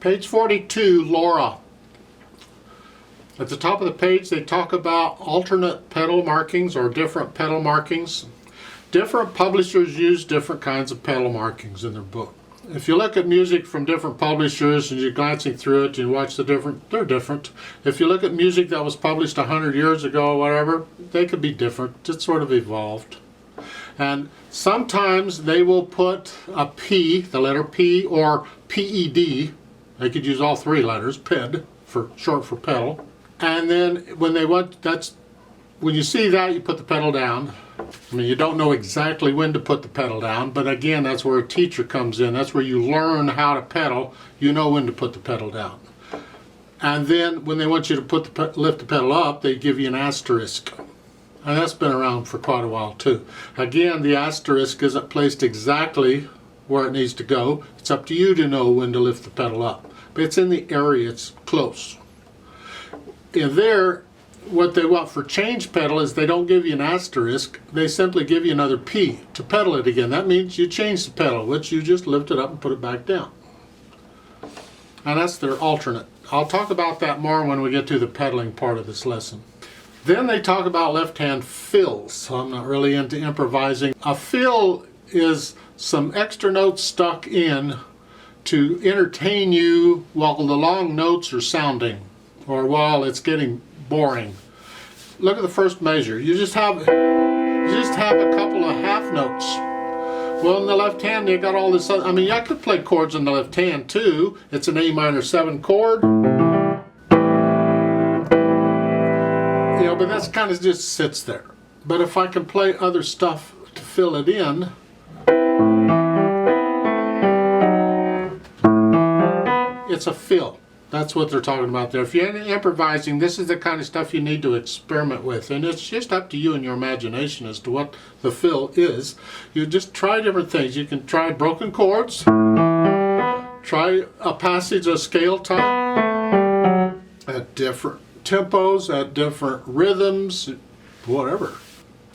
Page 42, Laura. At the top of the page they talk about alternate pedal markings or different pedal markings. Different publishers use different kinds of pedal markings in their book. If you look at music from different publishers and you're glancing through it and you watch they're different. If you look at music that was published 100 years ago or whatever, they could be different. It's sort of evolved. And sometimes they will put a P, the letter P, or PED. They could use all three letters, PED, for short for pedal. And then when you see that, you put the pedal down. I mean, you don't know exactly when to put the pedal down, but again, that's where a teacher comes in. That's where you learn how to pedal. You know when to put the pedal down. And then when they want you to lift the pedal up, they give you an asterisk. And that's been around for quite a while too. Again, the asterisk isn't placed exactly where it needs to go. It's up to you to know when to lift the pedal up. But it's in the area, it's close. In there, what they want for change pedal is they don't give you an asterisk, they simply give you another P to pedal it again. That means you change the pedal, which you just lift it up and put it back down. And that's their alternate. I'll talk about that more when we get to the pedaling part of this lesson. Then they talk about left-hand fills, so I'm not really into improvising. A fill is some extra notes stuck in to entertain you while the long notes are sounding, or while it's getting boring. Look at the first measure. You just have a couple of half notes. Well, in the left hand you got all this other, I mean, I could play chords in the left hand too. It's an A minor 7 chord. You know, but that's kind of just sits there. But if I can play other stuff to fill it in, it's a fill. That's what they're talking about there. If you're improvising, this is the kind of stuff you need to experiment with. And it's just up to you and your imagination as to what the fill is. You just try different things. You can try broken chords, try a passage of scale time at different tempos, at different rhythms, whatever.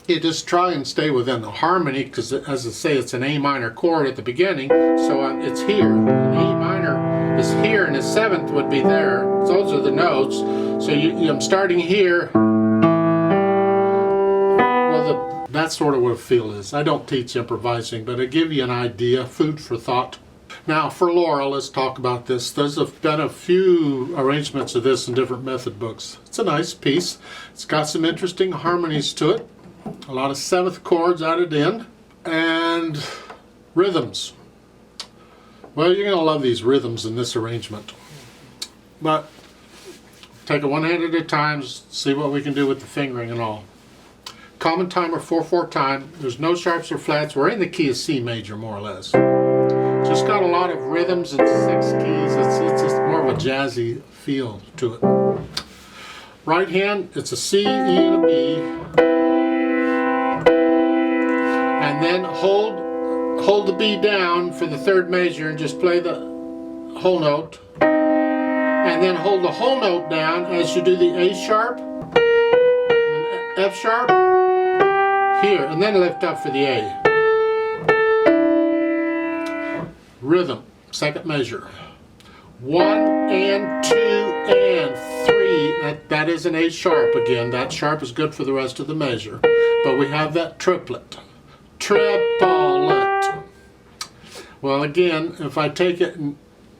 You just try and stay within the harmony, because as I say, it's an A minor chord at the beginning, so it's here. An A minor is here and the 7th would be there. Those are the notes. So I'm starting here. Well, that's sort of what a feel is. I don't teach improvising, but I give you an idea, food for thought. Now for Laura, let's talk about this. There's been a few arrangements of this in different method books. It's a nice piece. It's got some interesting harmonies to it. A lot of 7th chords added in. And rhythms. Well, you're going to love these rhythms in this arrangement. But take it one hand at a time, see what we can do with the fingering and all. Common timer 4/4 time. There's no sharps or flats. We're in the key of C major, more or less. Just got a lot of rhythms and 6 keys. It's just more of a jazzy feel to it. Right hand, it's a C, E, and a B. And then hold the B down for the 3rd measure and just play the whole note. And then hold the whole note down as you do the A sharp, and F sharp, here, and then lift up for the A. Rhythm, 2nd measure. 1 and 2 and 3. That is an A sharp again. That sharp is good for the rest of the measure. But we have that triplet. Triplet. Well, again, if I take it in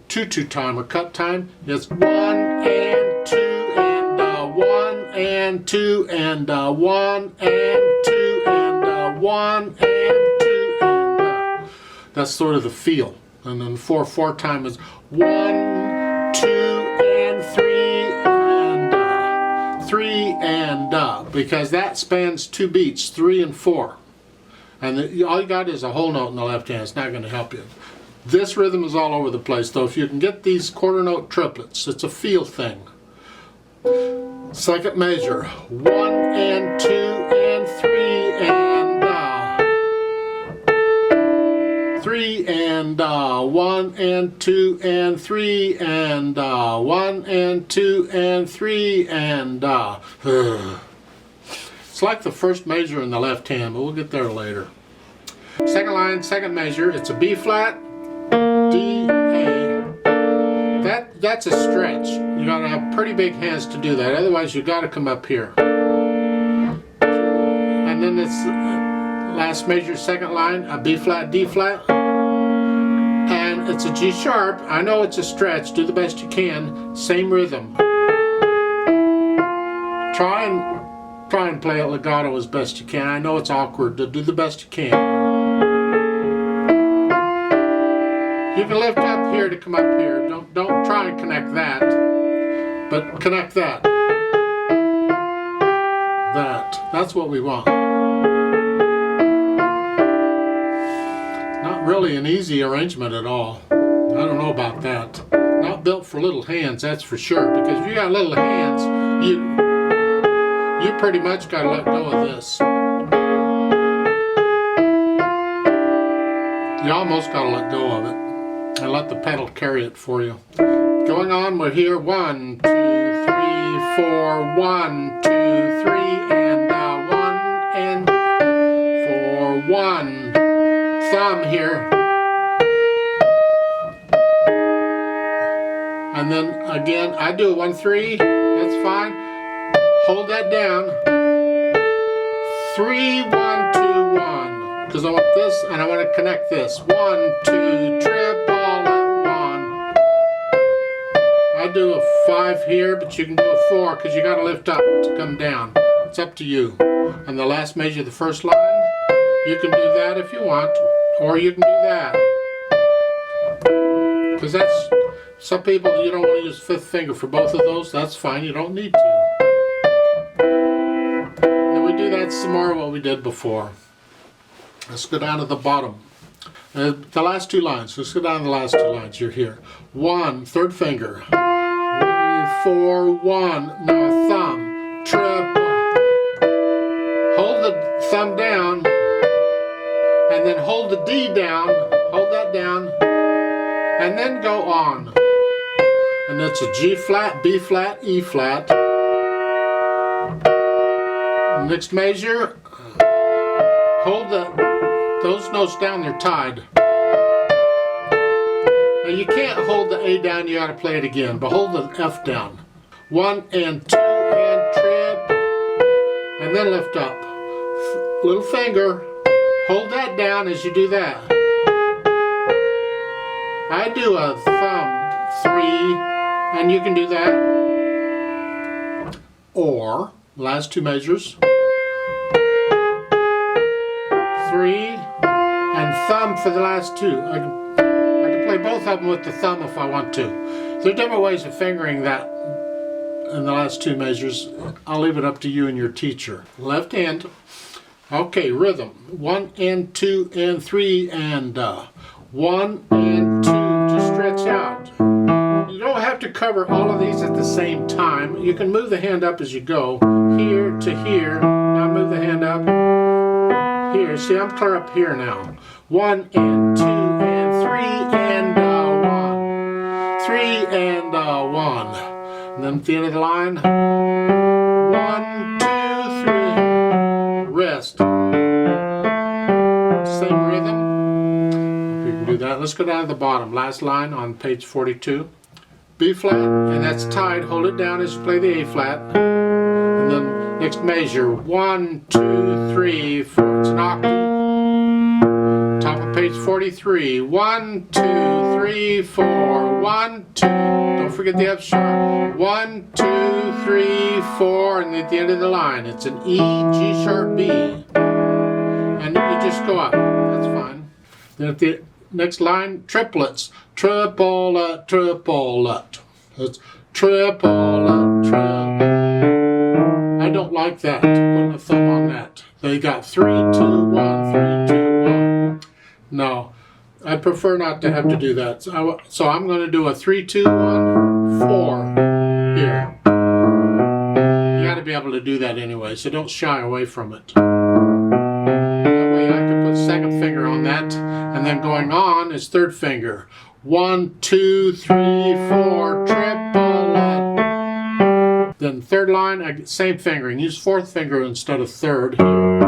2/2 time or cut time, it's 1 and 2 and 1 and 2 and 1 and 2 and 1 and 2 and that's sort of the feel. And then 4/4 time is 1, 2 and 3 and because that spans 2 beats, 3 and 4. And all you got is a whole note in the left hand. It's not going to help you. This rhythm is all over the place, though. If you can get these quarter note triplets, it's a feel thing. 2nd measure, 1 and 2 and 3 and 3 and 1 and 2 and 3 and 1 and 2 and 3 and It's like the 1st measure in the left hand, but we'll get there later. 2nd line, 2nd measure, it's a B flat, D, A. That's a stretch. You gotta have pretty big hands to do that. Otherwise, you gotta come up here. And then this last major second line, a B flat, D flat, and it's a G sharp. I know it's a stretch. Do the best you can. Same rhythm. Try and play it legato as best you can. I know it's awkward. Do the best you can. You can lift up here to come up here. Don't try and connect that, but connect that. That's what we want. Not really an easy arrangement at all. I don't know about that. Not built for little hands, that's for sure. Because if you got little hands, you pretty much got to let go of this. You almost got to let go of it and let the pedal carry it for you. Going on, we're here. 1, 2, 3, 4. 1, 2, 3, and 1 and 4. 1. Thumb here. And then again, I do a 1, 3. That's fine. Hold that down. 3, 1, 2, 1. Because I want this and I want to connect this. 1, 2, triple at 1. I do a 5 here, but you can do a 4 because you got to lift up to come down. It's up to you. And the last measure of the first line, you can do that if you want, or you can do that. Because that's, some people, you don't want to use fifth finger for both of those. That's fine, you don't need to. And we do that some more what we did before. Let's go down to the bottom. The last two lines. Let's go down to the last two lines. You're here. 1, third finger. 3, 4, 1. Now a thumb. Triple. Hold the thumb down. And then hold the D down. Hold that down. And then go on. And it's a G flat, B flat, E flat. Next measure. Hold those notes down, they're tied. Now you can't hold the A down, you gotta play it again, but hold the F down. 1 and 2 and trip, and then lift up. Little finger, hold that down as you do that. I do a thumb 3, and you can do that. Or, last two measures. 3 and thumb for the last two. I can play both of them with the thumb if I want to. There are different ways of fingering that in the last two measures. I'll leave it up to you and your teacher. Left hand. Okay, rhythm. 1 and 2 and 3 and 1 and 2 to stretch out. You don't have to cover all of these at the same time. You can move the hand up as you go. Here to here. Now move the hand up. Here, see, I'm clear up here now. 1 and 2 and 3 and 1. 3 and 1. And then at the end of the line, 1, 2, 3. Rest. Same rhythm. You can do that. Let's go down to the bottom. Last line on page 42. B flat, and that's tied. Hold it down as you play the A flat. And then next measure, 1, 2, 3, 4. It's an octave. Top of page 43. 1, 2, 3, 4. 1, 2. Don't forget the F sharp. 1, 2, 3, 4. And at the end of the line, it's an E, G sharp, B. And you just go up. That's fine. Then at the next line, triplets. Triplet, triplet. It's triplet, triplet. I don't like that, putting a thumb on that. They got 3, 2, 1, 3, 2, 1. No, I prefer not to have to do that. So I'm going to do a 3, 2, 1, 4 here. You got to be able to do that anyway, so don't shy away from it. That way I can put second finger on that, and then going on is third finger. 1, 2, 3, 4, triplet. Then third line, same fingering. Use fourth finger instead of third here.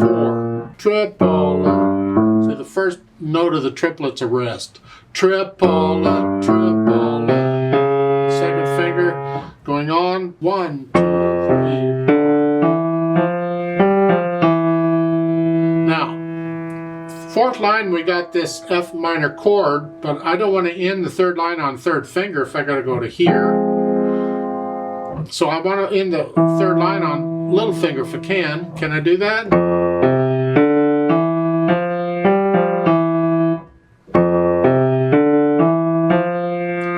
4, triplet. So the first note of the triplet's a rest. Triplet, triplet. Going on, 1, 2, 3, 4. Now, fourth line we got this F minor chord, but I don't want to end the third line on third finger if I got to go to here. So I want to end the third line on little finger if I can. Can I do that?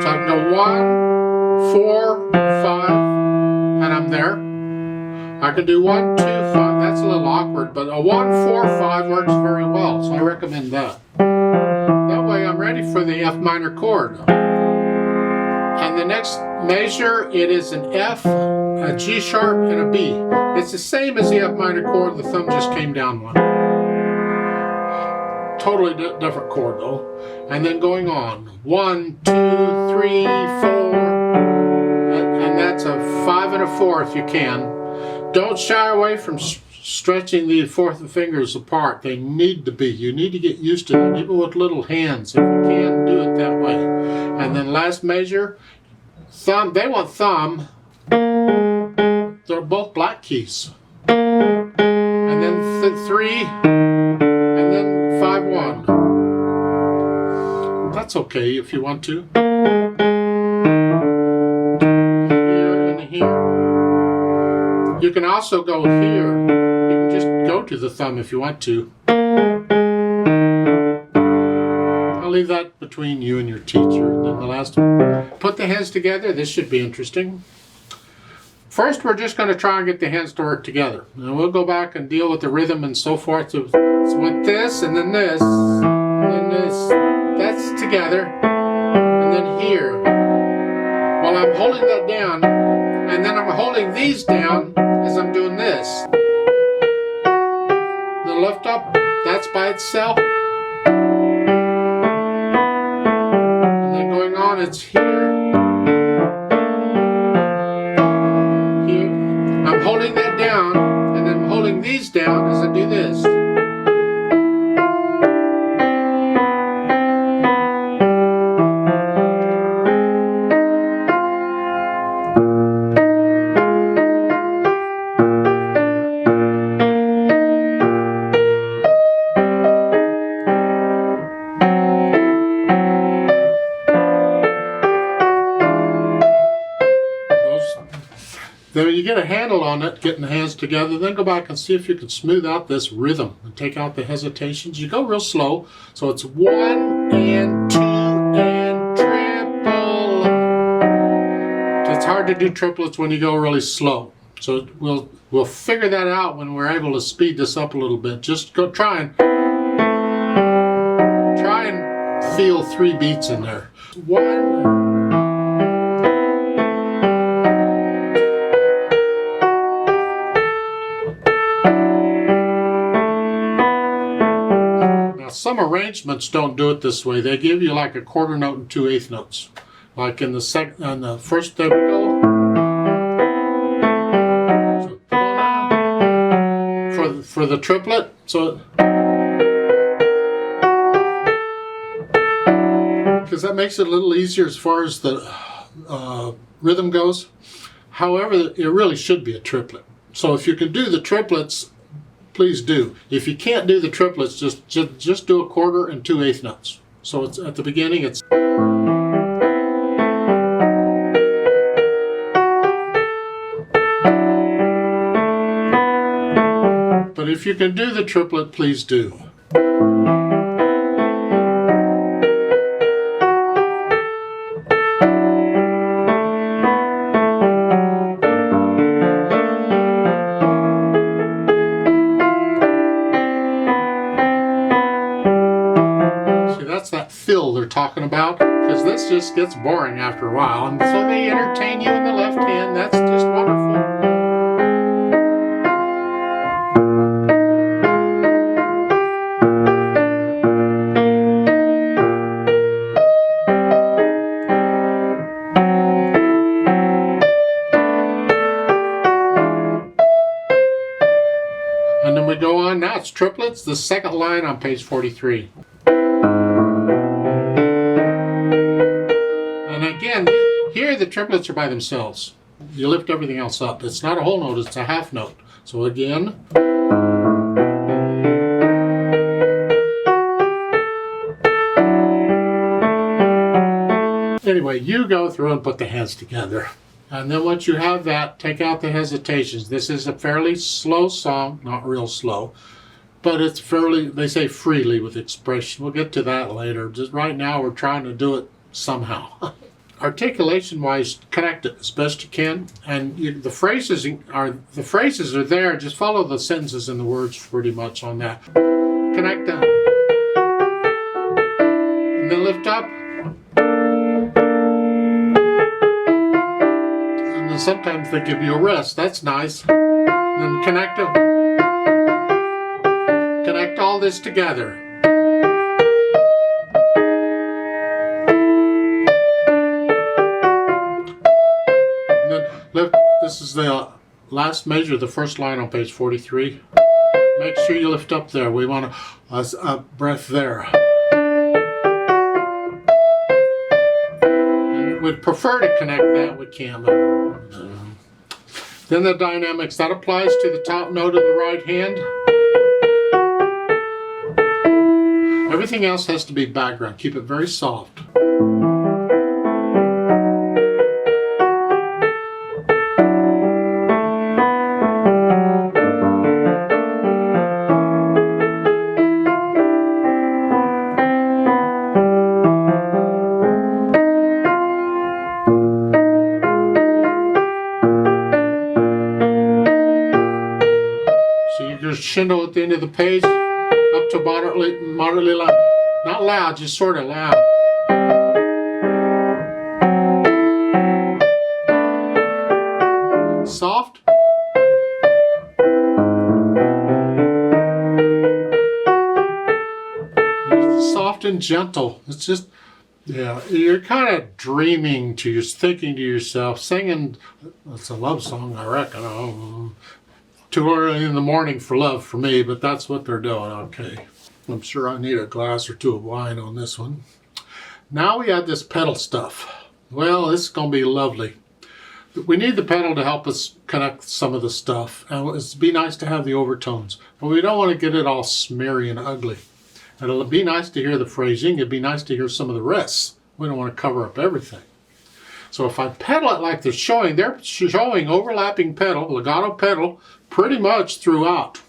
So I can go 1, 4, 5, and I'm there. I can do 1, 2, 5. That's a little awkward, but a 1, 4, 5 works very well, so I recommend that. That way I'm ready for the F minor chord. And the next measure, it is an F, a G sharp, and a B. It's the same as the F minor chord, the thumb just came down one. Totally different chord though. And then going on, 1, 2, 3, 4, and that's a 5 and a 4 if you can. Don't shy away from stretching the fourth fingers apart. They need to be. You need to get used to that, even with little hands. If you can, do it that way. And then last measure, thumb. They want thumb. They're both black keys. And then 3, and then 5, 1. That's okay if you want to. Here and here. You can also go here. You can just go to the thumb if you want to. I'll leave that between you and your teacher. And then the last one. Put the hands together. This should be interesting. First, we're just going to try and get the hands to work together. And we'll go back and deal with the rhythm and so forth. So with this, and then this, and then this. That's together. And then here. Well, I'm holding that down. And then I'm holding these down as I'm doing this. The lift up, that's by itself. And then going on, it's here. Here. I'm holding that down, and then I'm holding these down as I do this. Then when you get a handle on it, getting the hands together, then go back and see if you can smooth out this rhythm and take out the hesitations. You go real slow, so it's 1 and 2 and triple. It's hard to do triplets when you go really slow. So we'll figure that out when we're able to speed this up a little bit. Just go try and feel 3 beats in there. 1. Some arrangements don't do it this way. They give you like a quarter note and 2 eighth notes. Like in the first, there we go. So, for the triplet, so because that makes it a little easier as far as the rhythm goes. However, it really should be a triplet. So if you can do the triplets, please do. If you can't do the triplets, just do a quarter and 2 eighth notes. So it's at the beginning, it's. But if you can do the triplet, please do. Fill they're talking about, because this just gets boring after a while, and so they entertain you in the left hand. That's just wonderful. And then we go on, now it's triplets, the second line on page 43. And again, here the triplets are by themselves. You lift everything else up. It's not a whole note, it's a half note. So again. Anyway, you go through and put the hands together. And then once you have that, take out the hesitations. This is a fairly slow song, not real slow, but it's fairly, they say freely with expression. We'll get to that later. Just right now we're trying to do it somehow. Articulation-wise, connect it as best you can, and the phrases are there. Just follow the sentences and the words pretty much on that. Connect them, and then lift up, and then sometimes they give you a rest. That's nice. And then connect them. Connect all this together. This is the last measure, the first line on page 43. Make sure you lift up there. We want a breath there. And we'd prefer to connect that, we can. Then the dynamics, that applies to the top note of the right hand. Everything else has to be background. Keep it very soft. Crescendo at the end of the page, up to moderately loud. Not loud, just sort of loud. Soft. Soft and gentle. It's just, yeah, you're kind of dreaming to, you're thinking to yourself, singing. It's a love song, I reckon. Too early in the morning for love for me, but that's what they're doing. Okay. I'm sure I need a glass or two of wine on this one. Now we have this pedal stuff. Well, this is going to be lovely. We need the pedal to help us connect some of the stuff. And it'd be nice to have the overtones, but we don't want to get it all smeary and ugly. And it'll be nice to hear the phrasing. It'd be nice to hear some of the rests. We don't want to cover up everything. So if I pedal it like they're showing overlapping pedal, legato pedal, pretty much throughout.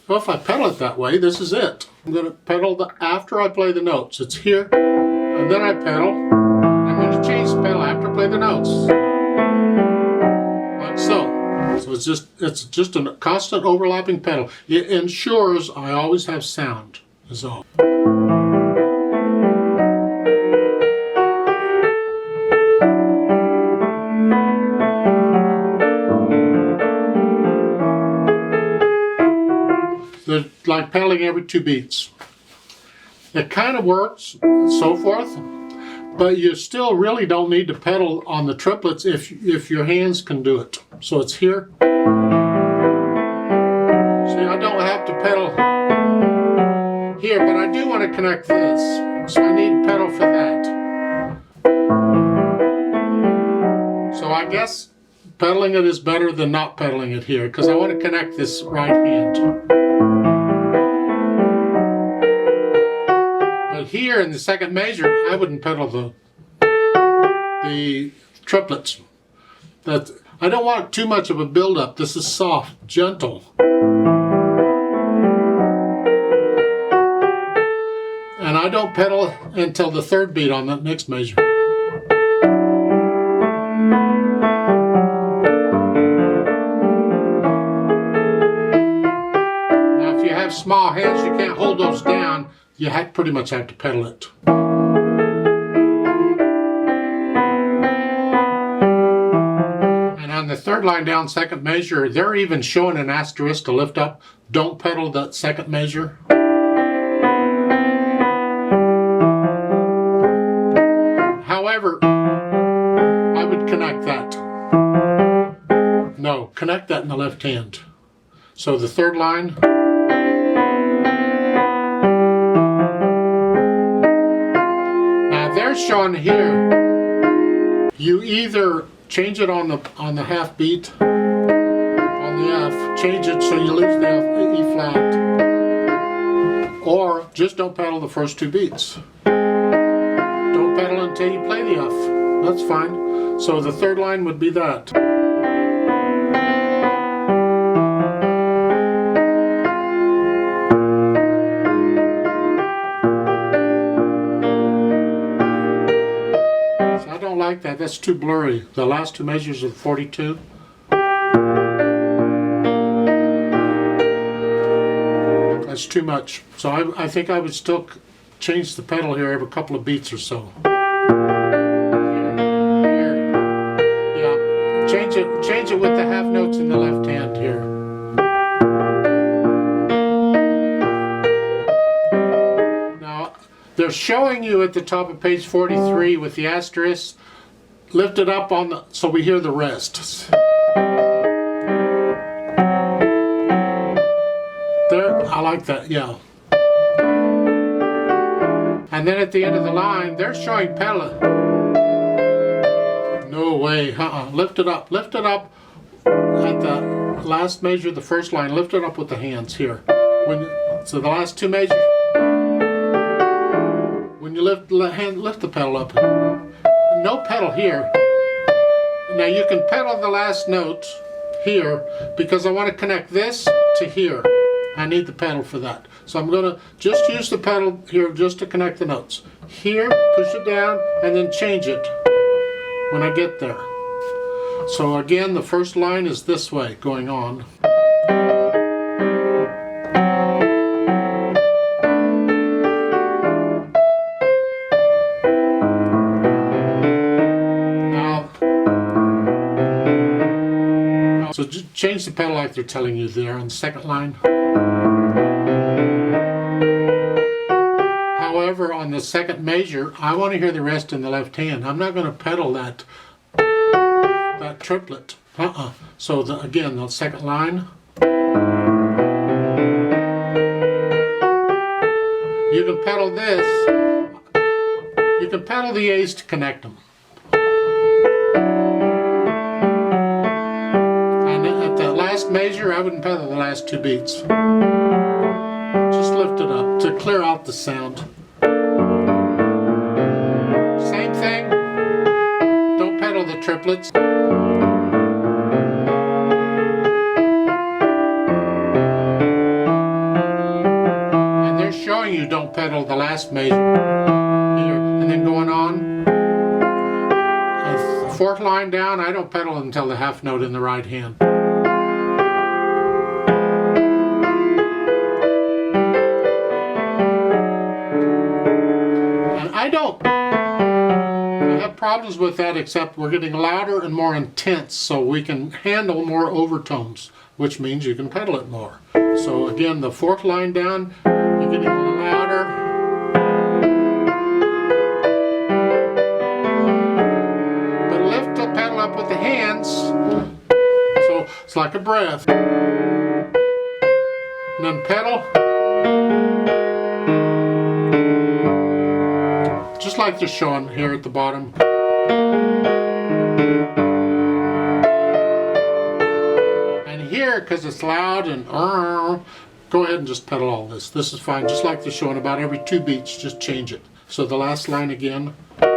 Well, if I pedal it that way, this is it. I'm going to pedal after I play the notes. It's here, and then I pedal. I'm going to change the pedal after I play the notes. Like so. So it's just a constant overlapping pedal. It ensures I always have sound, is all. They're like pedaling every 2 beats. It kind of works, so forth, but you still really don't need to pedal on the triplets if your hands can do it. So it's here. See, I don't have to pedal here, but I do want to connect this. So I need pedal for that. So I guess pedaling it is better than not pedaling it here, because I want to connect this right hand. Here in the second measure, I wouldn't pedal the triplets. I don't want too much of a build-up. This is soft, gentle. And I don't pedal until the third beat on that next measure. Now if you have small hands, you can't hold those down. You pretty much have to pedal it. And on the third line down, second measure, they're even showing an asterisk to lift up. Don't pedal that second measure. However, I would connect that. No, connect that in the left hand. So the third line. They're showing here, you either change it on the half beat on the F. Change it so you lose the F, E flat, or just don't pedal the first 2 beats. Don't pedal until you play the F. That's fine. So the 3rd line would be that. I don't like that. That's too blurry. The last 2 measures of 42. That's too much. So I think I would still change the pedal here every couple of beats or so. Here. Yeah. Change it with the half notes in the left hand here. They're showing you at the top of page 43 with the asterisk. Lift it up on the, so we hear the rest. There, I like that, yeah. And then at the end of the line, they're showing pedal. No way, lift it up at the last measure, the 1st line. Lift it up with the hands here. So the last 2 measures. When you lift the pedal up. No pedal here. Now you can pedal the last note here because I want to connect this to here. I need the pedal for that. So I'm going to just use the pedal here just to connect the notes. Here, push it down, and then change it when I get there. So again, the 1st line is this way going on. So just change the pedal like they're telling you there on the 2nd line. However, on the 2nd measure, I want to hear the rest in the left hand. I'm not going to pedal that triplet. So again, the 2nd line. You can pedal this. You can pedal the A's to connect them. Last measure, I wouldn't pedal the last 2 beats. Just lift it up to clear out the sound. Same thing. Don't pedal the triplets. And they're showing you don't pedal the last measure here. And then going on. The 4th line down, I don't pedal until the half note in the right hand. I have problems with that, except we're getting louder and more intense, so we can handle more overtones, which means you can pedal it more. So again, the 4th line down, you're getting a little louder. But lift the pedal up with the hands, so it's like a breath. And then pedal. Just like they're showing here at the bottom. And here, because it's loud and go ahead and just pedal all this. This is fine, just like they're showing about every 2 beats, just change it. So the last line again. Now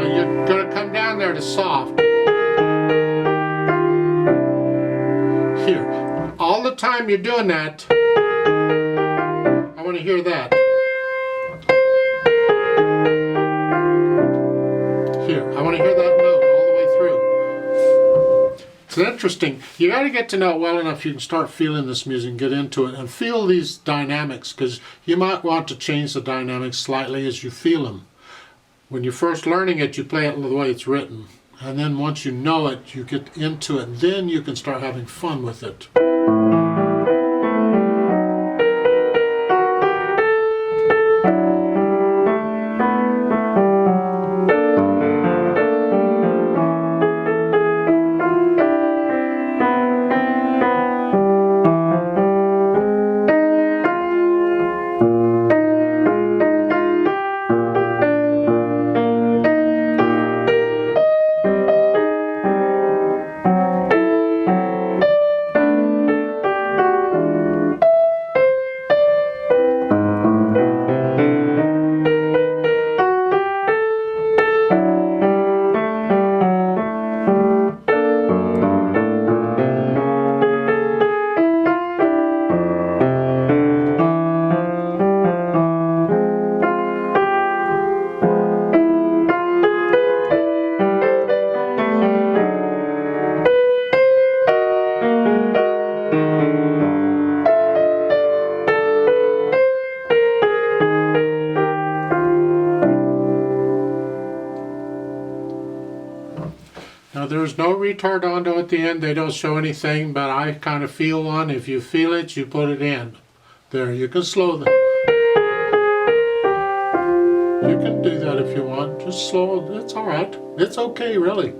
you're going to come down there to soft. Here. All the time you're doing that, I want to hear that. Here, I want to hear that note all the way through. It's interesting. You got to get to know it well enough you can start feeling this music and get into it and feel these dynamics, because you might want to change the dynamics slightly as you feel them. When you're first learning it, you play it the way it's written. And then once you know it, you get into it, then you can start having fun with it. There's no retardato at the end. They don't show anything, but I kind of feel one. If you feel it, you put it in. There, you can slow them. You can do that if you want. Just slow. It's all right. It's okay, really.